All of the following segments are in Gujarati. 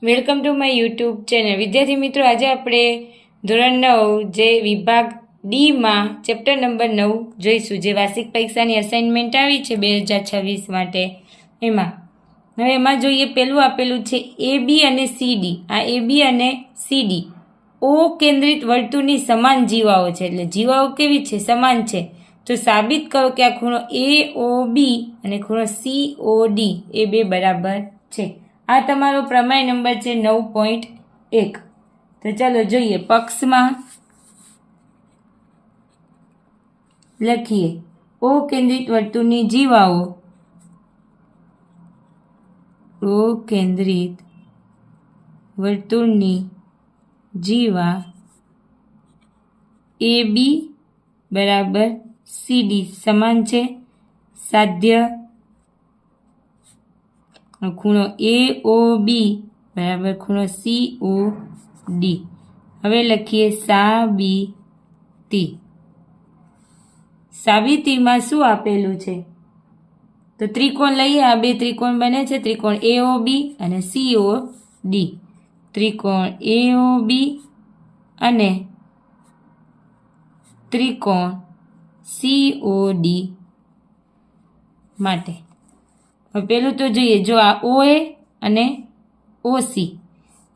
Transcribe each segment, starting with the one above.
Welcome to my YouTube channel. વિદ્યાર્થી મિત્રો, આજે આપણે ધોરણ 9 જે વિભાગ ડીમાં ચેપ્ટર નંબર 9 જોઈશું, જે વાર્ષિક પરીક્ષાની અસાઇનમેન્ટ આવી છે 2026 માટે. એમાં જોઈએ, પહેલું આપેલું છે એ બી અને સી ડી. આ એ બી અને સી ડી ઓ કેન્દ્રિત વર્તુળની સમાન જીવાઓ છે. એટલે જીવાઓ કેવી છે? સમાન છે. તો સાબિત કરો કે આ ખૂણો એ ઓ બી અને ખૂણો સી ઓ ડી એ બે બરાબર છે. આ તમારો પ્રમેય નંબર છે 9.1. તો ચાલો જોઈએ. પક્ષમાં લખીએ ઓ કેન્દ્રિત વર્તુળની જીવાઓ. ઓ કેન્દ્રિત વર્તુળની જીવા એ બી બરાબર સી ડી સમાન છે. સાધ્ય ખૂણો એ ઓ બી બરાબર ખૂણો સી ઓ ડી. હવે લખીએ સાબિતી. સાબિતીમાં શું આપેલું છે? તો ત્રિકોણ લઈએ. આ બે ત્રિકોણ બને છે, ત્રિકોણ એ ઓ બી અને સી ઓ ડી. ત્રિકોણ એ ઓ બી અને ત્રિકોણ સી ઓ ડી માટે. હવે પેલું તો જોઈએ, જો આ ઓ એ અને ઓ સી,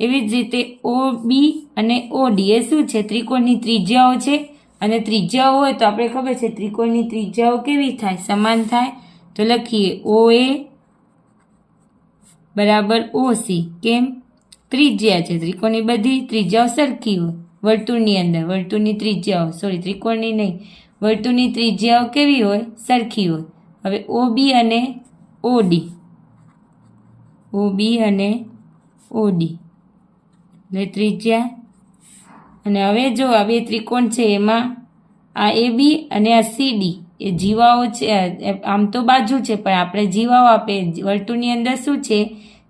એવી જ રીતે ઓ બી અને ઓ ડી એ શું છે? ત્રિકોણની ત્રિજ્યાઓ છે. અને ત્રિજ્યાઓ હોય તો આપણે ખબર છે ત્રિકોણની ત્રિજ્યાઓ કેવી થાય? સમાન થાય. તો લખીએ ઓ એ બરાબર ઓ સી. કેમ? ત્રિજ્યા છે. ત્રિકોણની બધી ત્રિજ્યાઓ સરખી હોય. વર્તુળની અંદર વર્તુળની ત્રિજ્યાઓ, ત્રિકોણની નહીં, વર્તુળની ત્રિજ્યાઓ કેવી હોય? સરખી હોય. હવે ઓ બી અને ઓ ડી, ઓ બી અને ઓ ડી એટલે ત્રિજ્યા. અને હવે જો આ બે ત્રિકોણ છે, એમાં આ એ બી અને આ સી ડી એ જીવાઓ છે. આમ તો બાજુ છે, પણ આપણે જીવાઓ આપે. વર્તુળની અંદર શું છે?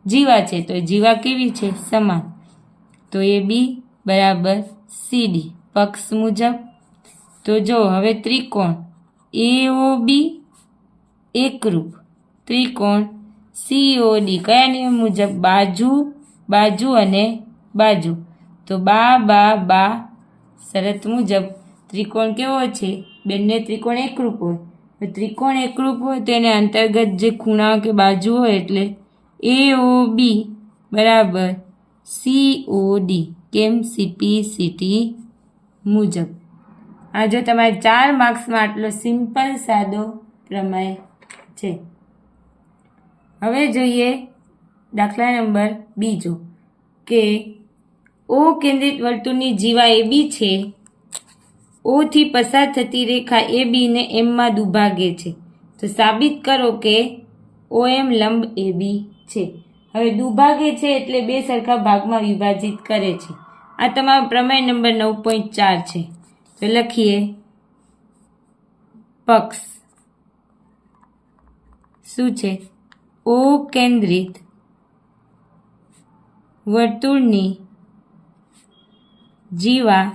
જીવા છે. તો જીવા કેવી છે? સમાન. તો એ બી બરાબર સી ડી પક્ષ મુજબ. તો જો હવે ત્રિકોણ એ ઓ બી એકરૂપ, ત્રિકોણ સી ઓ ડી કયા નિયમ મુજબ? બાજુ બાજુ અને બાજુ. તો બા બા બા શરત મુજબ ત્રિકોણ કેવો છે? બંને ત્રિકોણ એકરૂપ હોય. ત્રિકોણ એકરૂપ હોય તો એને અંતર્ગત જે ખૂણા કે બાજુ હોય, એટલે એ ઓ બી બરાબર સી ઓ ડી. કેમ? સીપી સીટી મુજબ. આ જો તમારે 4 માર્ક્સમાં આટલો સિમ્પલ સાદો પ્રમેય છે. હવે જોઈએ દાખલા નંબર બીજો, કે ઓ કેન્દ્રિત વર્તુળની જીવા એ બી છે. ઓ થી પસાર થતી રેખા એ બી ને એમમાં દુભાગે છે. તો સાબિત કરો કે ઓ એમ લંબ એ બી છે. હવે દુભાગે છે એટલે બે સરખા ભાગમાં વિભાજિત કરે છે. આ તમારો પ્રમેય નંબર 9.4 છે. તો લખીએ પક્ષ શું છે? ઓ કેન્દ્રિત વર્તુળની જીવા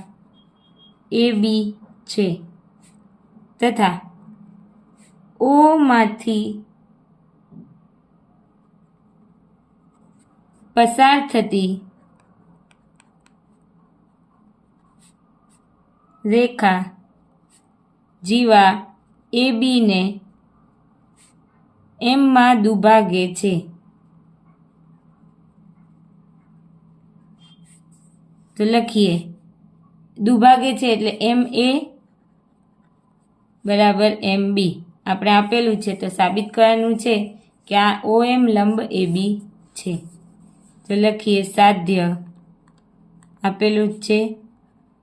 એ બી છે તથા ઓ માંથી પસાર થતી રેખા જીવા એ બી ને એમમાં દુભાગે છે. તો લખીએ દુભાગે છે એટલે એમ એ બરાબર એમ બી આપણે આપેલું છે. તો સાબિત કરવાનું છે કે આ ઓ એમ લંબ એ બી છે. તો લખીએ સાધ્ય આપેલું જ છે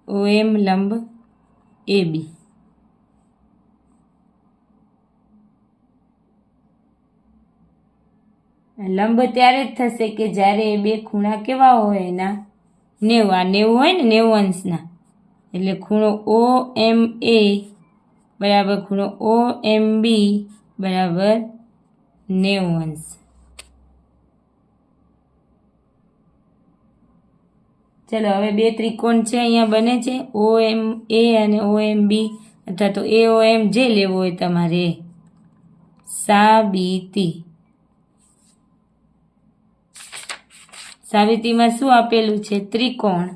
ઓ એમ લંબ એ બી. લંબ ત્યારે જ થશે કે જ્યારે એ બે ખૂણા કેવા હોય? એના 90. આ 90 હોય ને, 90 અંશના. એટલે ખૂણો ઓ એમ એ બરાબર ખૂણો ઓ એમ બી બરાબર 90 અંશ. ચલો હવે બે ત્રિકોણ છે અહીંયા બને છે, ઓ એમ એ અને ઓ એમ બી, અથવા તો એ ઓ એમ જે લેવો હોય તમારે. સાબિતી સાબિતીમાં શું આપેલું છે? ત્રિકોણ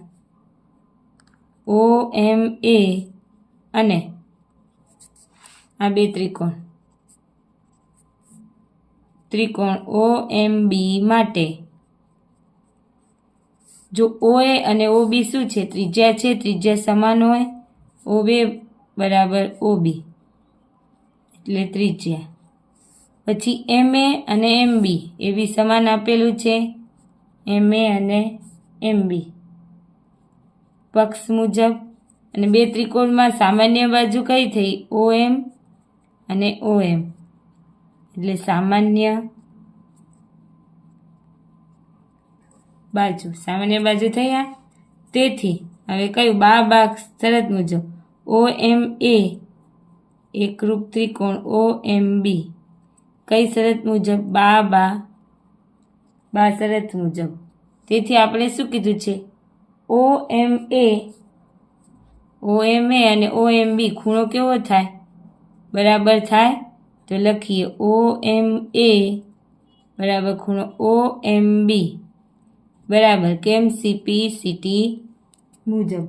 OMA અને આ બે ત્રિકોણ OMB માટે જો OA અને OB શું છે? ત્રિજ્યા છે, ત્રિજ્યા સમાન હોય, OB બરાબર OB એટલે ત્રિજ્યા. પછી MA અને MB એ બી સમાન આપેલું છે, MA અને MB પક્ષ મુજબ. અને બે ત્રિકોણમાં સામાન્ય બાજુ કઈ થઈ? OM અને OM એટલે સામાન્ય બાજુ થયા. તેથી હવે કયું? બા શરત મુજબ OMA એકરૂપ ત્રિકોણ OMB કઈ શરત મુજબ? બા શરત મુજબ. તેથી આપણે શું કીધું છે? OMA અને OMB ખૂણો કેવો થાય? બરાબર થાય. તો લખીએ OMA બરાબર ખૂણો OMB બરાબર કેમ? CP/CT મુજબ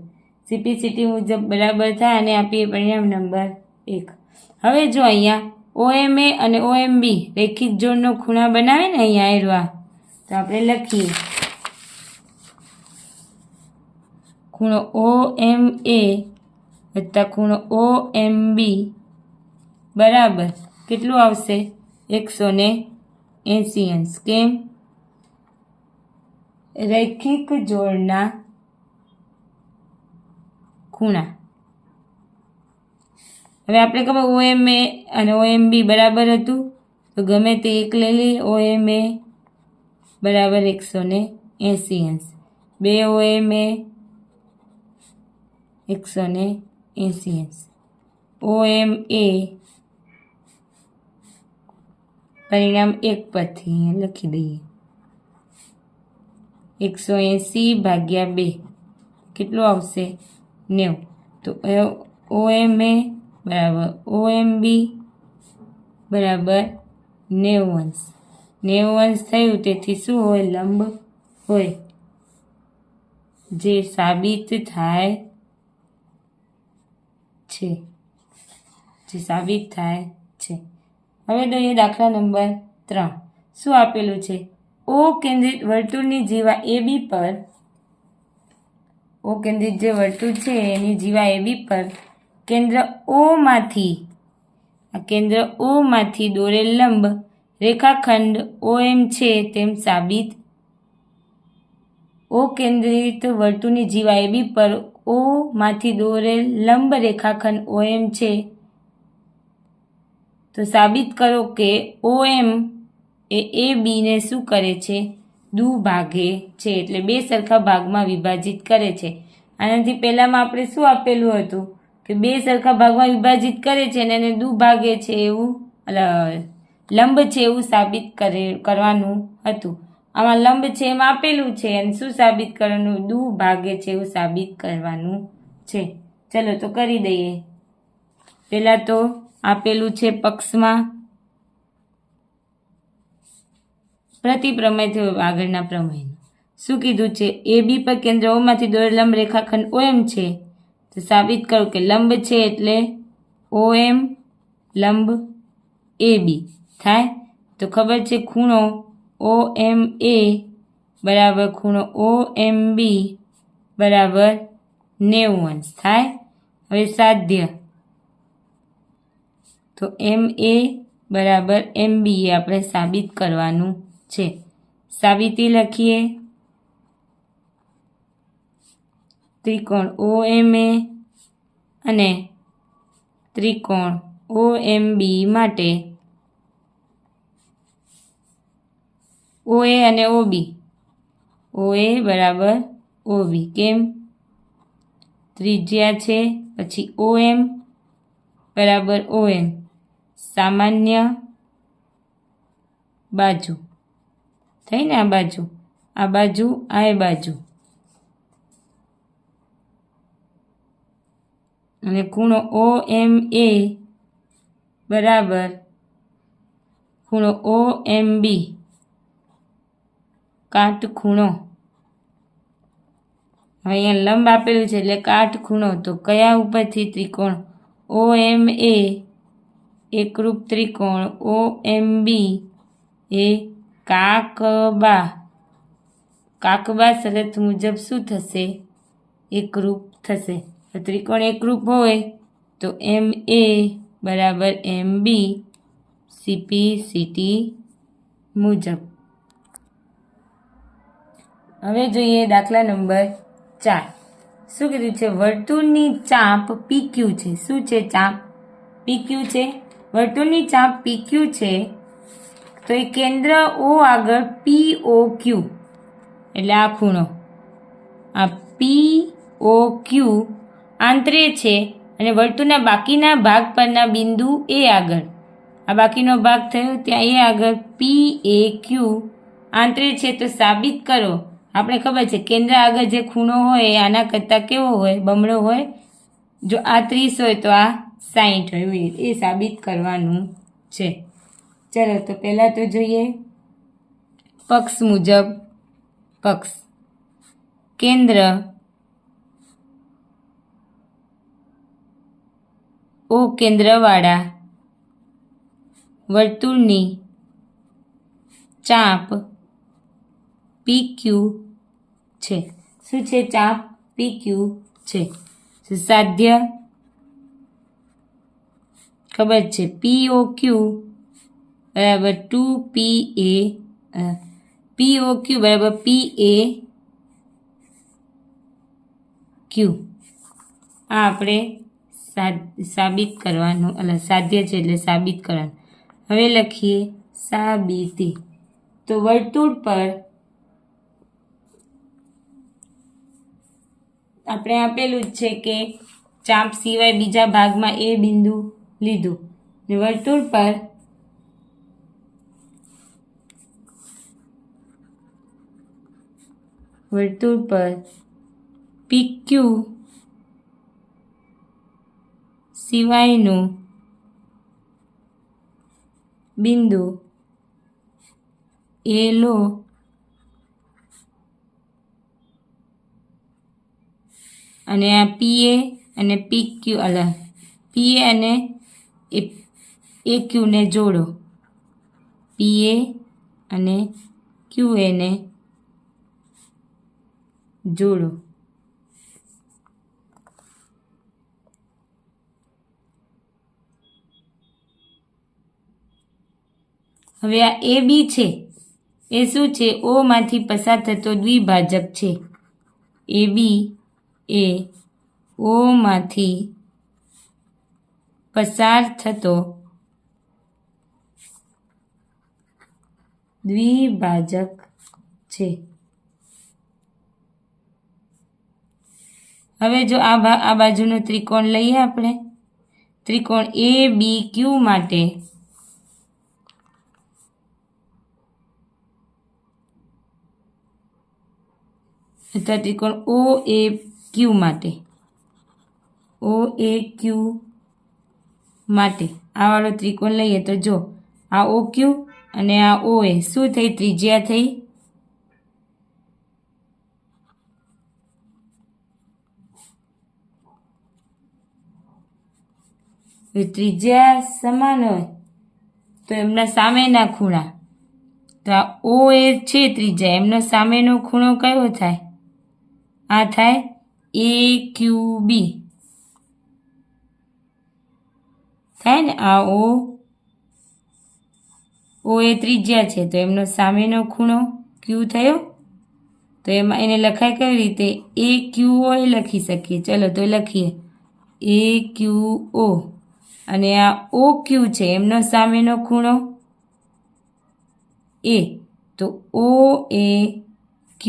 બરાબર થાય. અને આપીએ પરિણામ નંબર 1. હવે જો અહીંયા OMA અને OMB રેખિક જોડનો ખૂણા બનાવે ને, અહીંયા આવ્યા તો આપણે લખીએ ખૂણો OMA વત્તા ખૂણો OMB બરાબર કેટલું આવશે? 180°. કેમ? રૈખિક જોડના ખૂણા. હવે આપણે ખબર OMA અને OMB બરાબર હતું તો ગમે તે એક લઈ લઈએ. OMA બરાબર 180°. બે OMA 180°. OMA પરિણામ 1 પરથી લખી દઈએ 180/2 કેટલું આવશે? 90. તો OMA બરાબર OMB બરાબર 90° થયું. તેથી શું હોય? લંબ હોય, જે સાબિત થાય છે. હવે જોઈએ દાખલા નંબર 3. શું આપેલું છે? O કેન્દ્રિત વર્તુળની જીવા AB પર O કેન્દ્રિત જે વર્તુળ છે એની જીવા AB પર કેન્દ્ર O માંથી દોરેલ લંબ રેખાખંડ OM છે તેમ સાબિત. O કેન્દ્રિત વર્તુળની જીવા AB પર O માંથી દોરેલ લંબ રેખાખંડ OM છે તો સાબિત કરો કે OM એ AB ને શું કરે છે? દુભાગે છે, એટલે બે સરખા ભાગમાં વિભાજિત કરે છે. આનાથી પહેલામાં આપણે શું આપેલું હતું કે બે સરખા ભાગમાં વિભાજિત કરે છે અને એને દુભાગે છે એવું લંબ છે એવું સાબિત કરવાનું હતું. આમાં લંબ છે એમ આપેલું છે અને શું સાબિત કરવાનું? દુભાગે છે એવું સાબિત કરવાનું છે. ચલો તો કરી દઈએ. પહેલા તો આપેલું છે પક્ષમાં પ્રતિપ્રમેય થયો આગળના પ્રમેયનું. શું કીધું છે? AB પર કેન્દ્ર O માંથી દોરેલ લંબ રેખાખંડ OM છે તો સાબિત કરો કે લંબ છે એટલે OM લંબ AB થાય. તો ખબર છે ખૂણો OMA બરાબર ખૂણો OMB બરાબર 90° થાય. હવે સાધ્ય તો MA બરાબર MB એ આપણે સાબિત કરવાનું છે. સાબિતી લખીએ. ત્રિકોણ OMA અને ત્રિકોણ OMB માટે OA અને OB OA બરાબર OB કેમ? ત્રિજ્યા છે. પછી OM બરાબર OM સામાન્ય બાજુ થઈ ને, આ બાજુ અને ખૂણો OMA બરાબર ખૂણો OMB કાટખૂણો હવે અહીંયા લંબ આપેલું છે એટલે કાટખૂણો, તો કયા ઉપરથી ત્રિકોણ OMA એકરૂપ ત્રિકોણ OMB એ કાકબા શરત મુજબ શું થશે? એકરૂપ થશે. ત્રિકોણ એકરૂપ હોય તો MA બરાબર MB CP CT મુજબ. હવે જોઈએ દાખલા નંબર 4. શું કીધું છે? વર્તુળની ચાપ PQ છે. શું છે? ચાપ PQ છે. વર્તુળની ચાપ PQ છે તો એ કેન્દ્ર O આગળ POQ એટલે આ ખૂણો, આ POQ આંતરે છે અને વર્તુળના બાકીના ભાગ પરના બિંદુ A આગળ, આ બાકીનો ભાગ થયો ત્યાં A આગળ PAQ આંતરે છે. તો સાબિત કરો. આપણે ખબર છે કેન્દ્ર આગળ જે ખૂણો હોય એ આના કરતાં કેવો હોય? બમણો હોય. જો આ 30 હોય તો આ 60 હોય. એ સાબિત કરવાનું છે. ચલો તો પહેલાં તો જોઈએ પક્ષ મુજબ. પક્ષ કેન્દ્ર O કેન્દ્રવાળા વર્તુળની ચાપ PQ છે. શું છે? ચાપ PQ છે. સાધ્ય ખબર છે POQ બરાબર 2PA, POQ બરાબર PAQ. આ આપણે સાબિત કરવાનું, સાધ્ય છે એટલે સાબિત કરવાનું. હવે લખીએ સાબિતી. તો વર્તુળ પર આપણે આપેલું જ છે કે ચાપ સિવાય બીજા ભાગમાં એ બિંદુ લીધું. વર્તુળ પર PQ સિવાયનું બિંદુ એ લો અને આ PA અને PQ PA અને AQ ને જોડો. PA અને QA ને જોડો. હવે આ AB છે એ શું છે? O માંથી પસાર થતો દ્વિભાજક છે. AB એ O માંથી પસાર થતો દ્વિભાજક છે. હવે જો આ બાજુનો ત્રિકોણ લઈએ આપણે, ત્રિકોણ ABQ માટે અથવા ત્રિકોણ OAQ માટે આ વાળો ત્રિકોણ લઈએ તો જો આ OQ અને આ OA શું થઈ? ત્રિજ્યા થઈ. ત્રિજ્યા સમાન હોય તો એમના સામેના ખૂણા, તો આ OA છે ત્રિજ્યા, એમનો સામેનો ખૂણો કયો થાય? આ થાય AQB થાય ને. આ OA ત્રિજ્યા છે તો એમનો સામેનો ખૂણો Q થયો. તો એમાં એને લખાય કઈ રીતે? AQO લખી શકીએ. ચલો તો લખીએ AQO અને આ OQ છે એમનો સામેનો ખૂણો A, તો OAQ.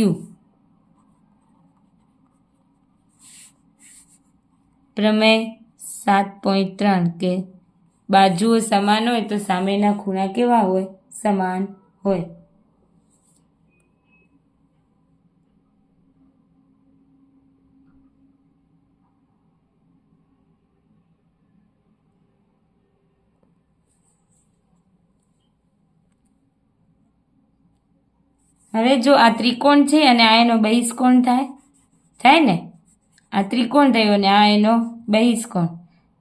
પ્રમેય 7.3 કે બાજુઓ સમાન હોય તો સામેના ખૂણા કેવા હોય? સમાન હોય. હવે જો આ ત્રિકોણ છે અને આ એનો બહિષ્કોણ થાય થાય ને? આ ત્રિકોણ થયો ને આ એનો બહિષ્કોણ.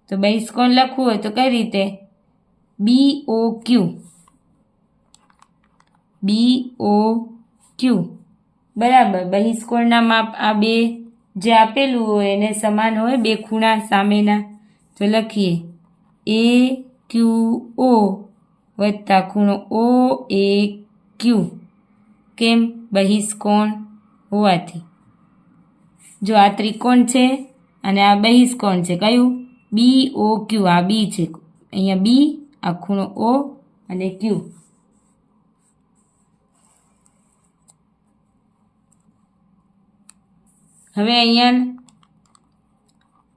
તો બહિષ્કોણ લખવું હોય તો કઈ રીતે? BOQ. BOQ બરાબર. બહિષ્કોણના માપ આ બે જે આપેલું હોય એને સમાન હોય, બે ખૂણા સામેના. તો લખીએ AQO વત્તા ખૂણો OAQ. કેમ? બહિષ્કોણ હોવાથી. જો આ ત્રિકોણ છે અને આ બહિષ્કોણ છે. કયું? BOQ. આ B છે, અહીંયા B, આ ખૂણો O અને Q. હવે અહીંયા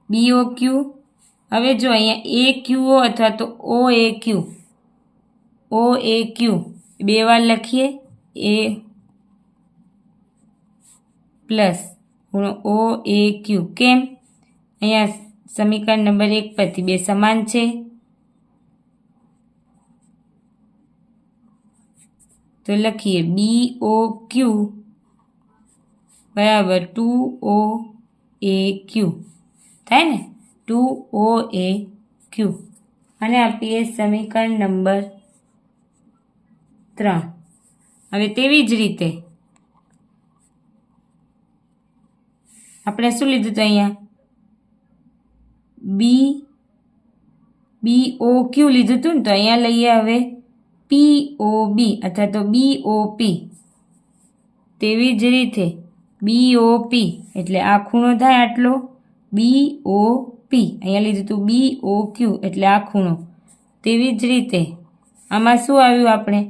BOQ. હવે જો અહીંયા AQO અથવા તો OAQ. OAQ બે વાર લખીએ. A પ્લસ ખૂણો OAQ. કેમ? અહીંયા સમીકરણ નંબર 1 પરથી બે સમાન છે. તો લખીએ BOQ બરાબર 2OAQ. થાય ને? 2OAQ. અને આપીએ સમીકરણ નંબર 3. હવે તેવી જ રીતે આપણે શું લીધું તો અહીંયા BOQ લીધું હતું ને, તો અહીંયા લઈએ હવે POB અથવા તો BOP. તેવી જ રીતે BOP એટલે આ ખૂણો થાય આટલો, BOP અહીંયા લીધું હતું BOQ એટલે આ ખૂણો. તેવી જ રીતે આમાં શું આવ્યું? આપણે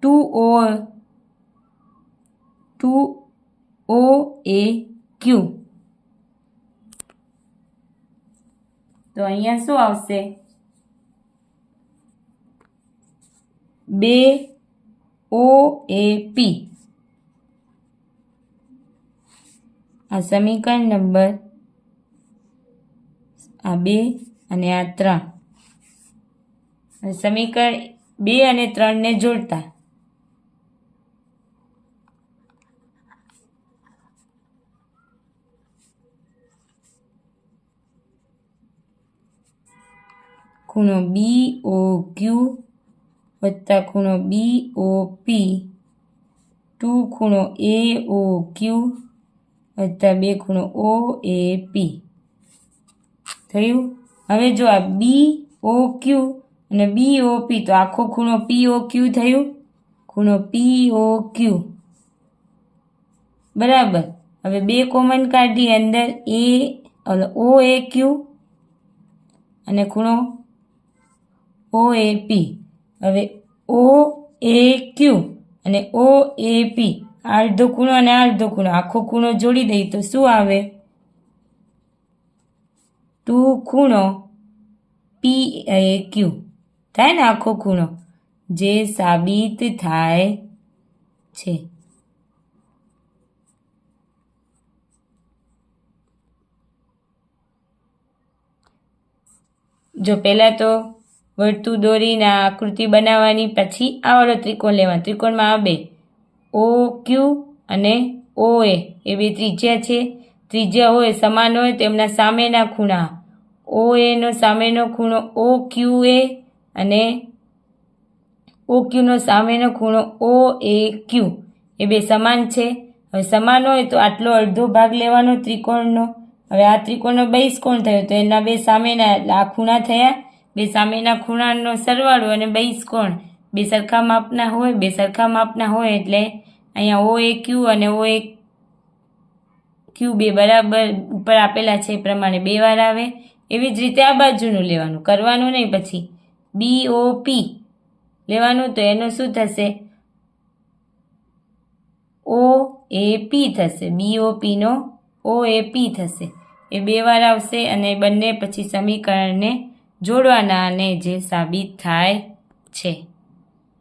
2OAQ. તો અહીંયા શું આવશે? 2OAP. આ સમીકરણ નંબર આ 2 અને આ 3. સમીકરણ 2 અને 3 ને જોડતા ખૂણો BOQ વત્તા ખૂણો BOP 2 ખૂણો AOQ વત્તા 2 ખૂણો OAP થયું. હવે જો આ BOQ અને BOP તો આખો ખૂણો POQ થયું, ખૂણો POQ બરાબર. હવે બે કોમન કાઢી અંદર OAQ અને ખૂણો OAP. હવે OAQ અને OAP અડધો ખૂણો અને અડધો ખૂણો, આખો ખૂણો જોડી દઈએ તો શું આવે? 2 ખૂણો PAQ થાય ને, આખો ખૂણો, જે સાબિત થાય છે. જો પહેલા તો વર્તુળ દોરીને આકૃતિ બનાવવાની, પછી આ વાળો ત્રિકોણ લેવાનો. ત્રિકોણમાં આ બે OQ અને OA એ બે ત્રિજ્યા છે. ત્રિજ્યા હોય સમાન હોય તેમના સામેના ખૂણા, OA નો સામેનો ખૂણો OQA અને OQ નો સામેનો ખૂણો OAQ એ બે સમાન છે. હવે સમાન હોય તો આટલો અડધો ભાગ લેવાનો ત્રિકોણનો. હવે આ ત્રિકોણનો બહિષ્કોણ થયો તો એના બે સામેના આ ખૂણા થયા. બે સામેના ખૂણાનો સરવાળો અને બહિષ્કોણ બે સરખા માપના હોય. બે સરખા માપના હોય એટલે અહીંયા OAQ અને OAQ બે બરાબર ઉપર આપેલા છે એ પ્રમાણે બે વાર આવે. એવી જ રીતે આ બાજુનું લેવાનું, કરવાનું નહીં. પછી BOP લેવાનું તો એનું શું થશે? OAP થશે. BOP નો OAP થશે. એ બે વાર આવશે અને બંને પછી સમીકરણને જોડવાના અને જે સાબિત થાય છે.